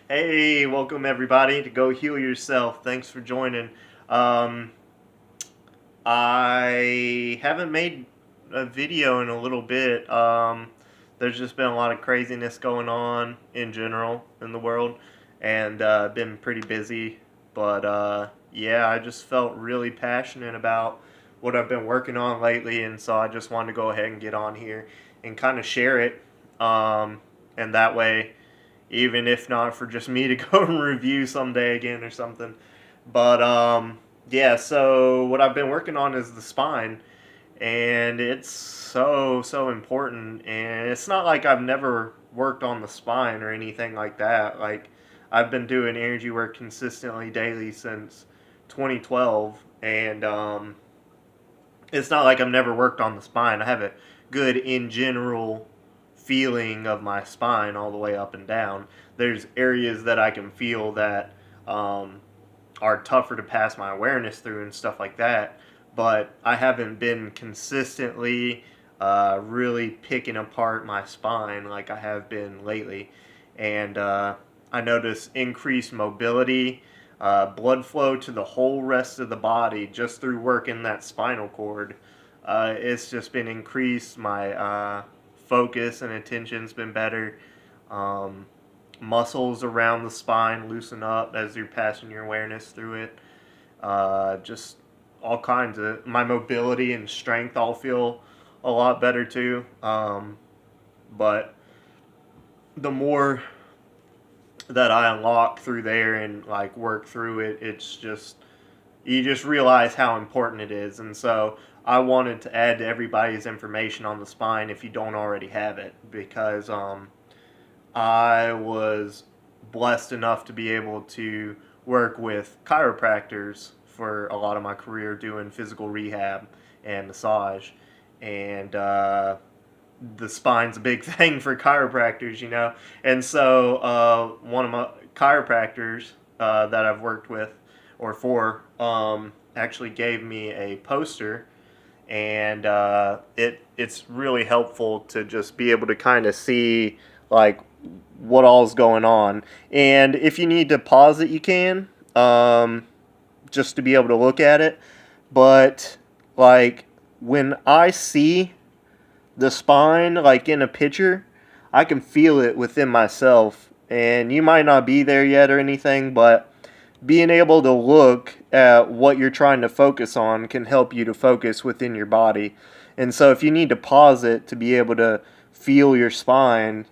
Hey, welcome everybody to Go Heal Yourself. Thanks for joining. Um, I haven't made a video in a little bit. There's just been a lot of craziness going on in general in the world, and been pretty busy. But yeah, I just felt really passionate about what I've been working on lately, and so I just wanted to go ahead and get on here and kind of share it. Um, and that way, even if not for just me to go and review someday again or something. But yeah, so what I've been working on is the spine, and it's so important. And it's not like I've never worked on the spine or anything like that. Like I've been doing energy work consistently daily since 2012, and it's not like I've never worked on the spine. I have a good in general feeling of my spine all the way up and down. There's areas that I can feel that um, are tougher to pass my awareness through and stuff like that. But I haven't been consistently really picking apart my spine like I have been lately. And I notice increased mobility, blood flow to the whole rest of the body just through working that spinal cord. It's just been increased. My focus and attention's been better. Um, Muscles around the spine loosen up as you're passing your awareness through it. Just all kinds of my mobility and strength all feel a lot better too. But the more that I unlock through there and like work through it, it's just you just realize how important it is. And so I wanted to add to everybody's information on the spine if you don't already have it, because I was blessed enough to be able to work with chiropractors for a lot of my career doing physical rehab and massage. And the spine's a big thing for chiropractors. And so one of my chiropractors that I've worked with or for actually gave me a poster, and it's really helpful to just be able to kind of see like what all's going on. And if you need to pause it, you can, just to be able to look at it. But like when I see the spine like in a picture, I can feel it within myself. And you might not be there yet or anything, but being able to look at what you're trying to focus on can help you to focus within your body. And so if you need to pause it to be able to feel your spine,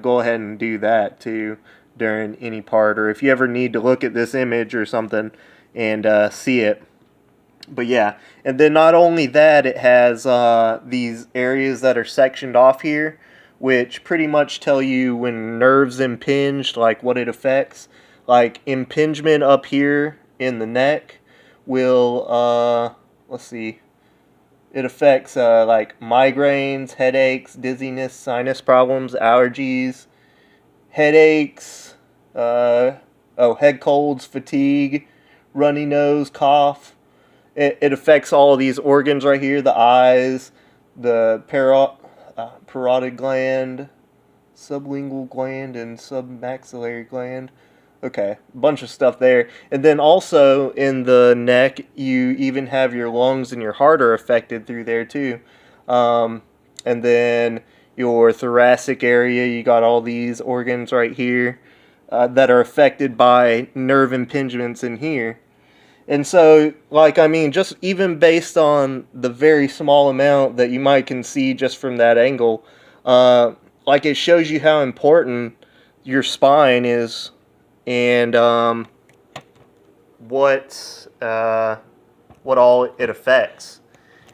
go ahead and do that too during any part. Or if you ever need to look at this image or something and see it. But yeah, and then not only that, it has these areas that are sectioned off here, which pretty much tell you when nerves impinge, like what it affects. Like impingement up here in the neck will, let's see, it affects like migraines, headaches, dizziness, sinus problems, allergies, headaches, head colds, fatigue, runny nose, cough. It affects all of these organs right here: the eyes, the parotid gland, sublingual gland, and submaxillary gland. Okay, a bunch of stuff there. And then also in the neck, you even have your lungs and your heart are affected through there too. Um, and then your thoracic area, you got all these organs right here that are affected by nerve impingements in here. And so, like, I mean, just even based on the very small amount that you might can see just from that angle, like it shows you how important your spine is, and what what all it affects.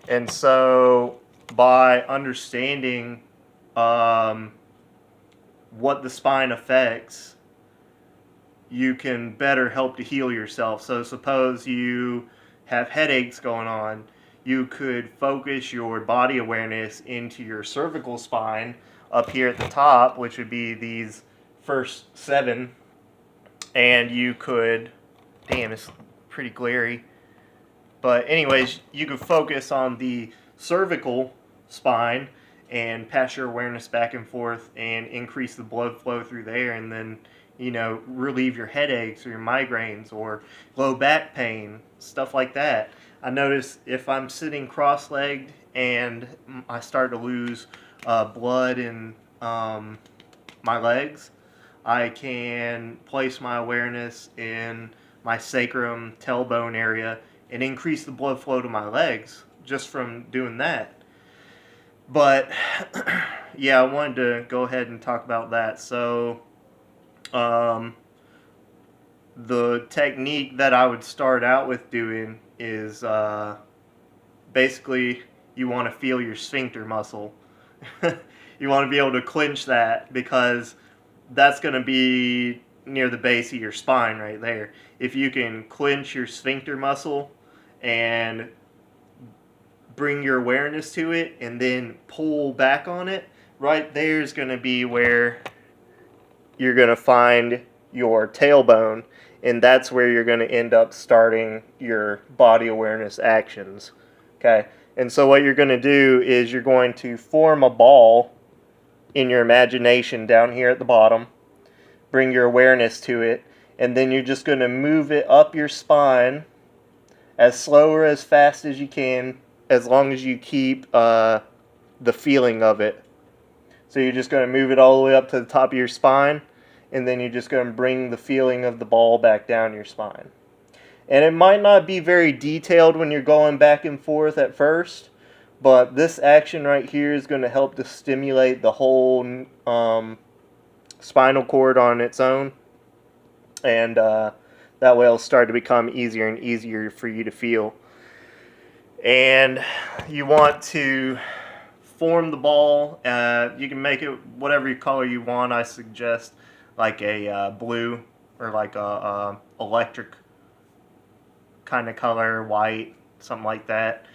And so, by understanding um, what the spine affects, you can better help to heal yourself. So suppose you have headaches going on, you could focus your body awareness into your cervical spine up here at the top, which would be these first seven, and you could, damn, it's pretty glary. But anyways, you could focus on the cervical spine and pass your awareness back and forth and increase the blood flow through there, and then relieve your headaches or your migraines or low back pain, stuff like that. I notice if I'm sitting cross-legged and I start to lose blood in my legs, I can place my awareness in my sacrum tailbone area and increase the blood flow to my legs just from doing that. But yeah, I wanted to go ahead and talk about that. So um, the technique that I would start out with doing is basically you want to feel your sphincter muscle. You want to be able to clench that because that's going to be near the base of your spine right there. If you can clench your sphincter muscle and bring your awareness to it and then pull back on it, right there is going to be where you're going to find your tailbone, and that's where you're going to end up starting your body awareness actions. Okay, and so what you're going to do is you're going to form a ball in your imagination down here at the bottom, bring your awareness to it, and then you're just going to move it up your spine as slow or as fast as you can, as long as you keep the feeling of it. So you're just going to move it all the way up to the top of your spine, and then you're just going to bring the feeling of the ball back down your spine. And it might not be very detailed when you're going back and forth at first, but this action right here is going to help to stimulate the whole spinal cord on its own, and that way it'll start to become easier and easier for you to feel. And you want to form the ball. You can make it whatever color you want. I suggest like a blue or like a electric kind of color, white, something like that.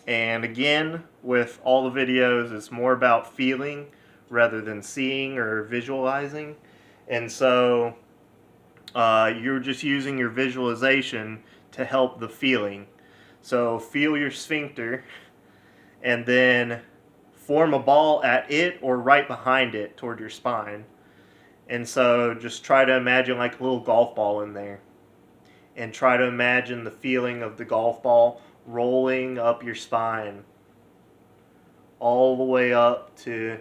And again, with all the videos, it's more about feeling rather than seeing or visualizing. And so you're just using your visualization to help the feeling. So feel your sphincter and then form a ball at it or right behind it toward your spine. And so just try to imagine like a little golf ball in there. And try to imagine the feeling of the golf ball rolling up your spine all the way up to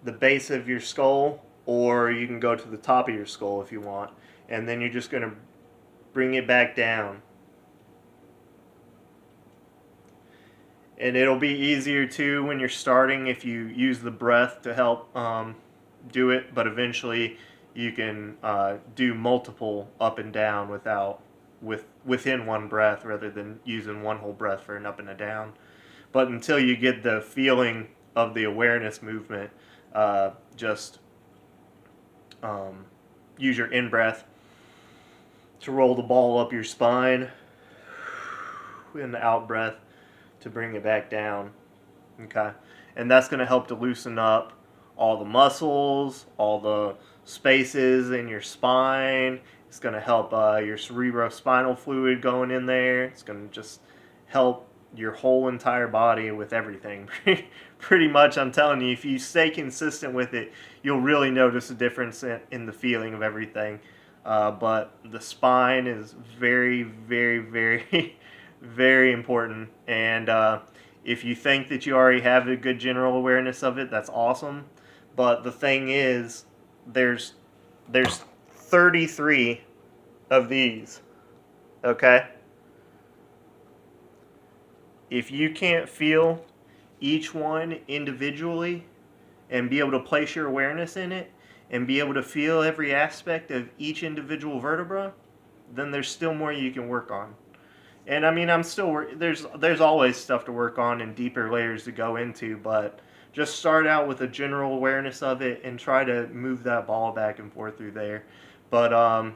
the base of your skull, or you can go to the top of your skull if you want. And then you're just going to bring it back down. And it'll be easier too when you're starting if you use the breath to help do it, but eventually you can do multiple up and down within one breath rather than using one whole breath for an up and a down. But until you get the feeling of the awareness movement, just use your in-breath to roll the ball up your spine, and the out-breath to bring it back down. Okay, and that's going to help to loosen up all the muscles, all the spaces in your spine. It's going to help your cerebrospinal fluid going in there. It's going to just help your whole entire body with everything. Pretty much, I'm telling you, if you stay consistent with it, you'll really notice a difference in the feeling of everything. But the spine is very, very, very, very important. And if you think that you already have a good general awareness of it, that's awesome. But the thing is, there's 33 of these. Okay? If you can't feel each one individually and be able to place your awareness in it and be able to feel every aspect of each individual vertebra, then there's still more you can work on. And I mean, there's always stuff to work on and deeper layers to go into, but just start out with a general awareness of it and try to move that ball back and forth through there. But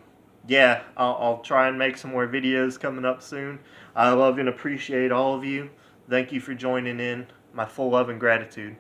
yeah, I'll try and make some more videos coming up soon. I love and appreciate all of you. Thank you for joining in. My full love and gratitude.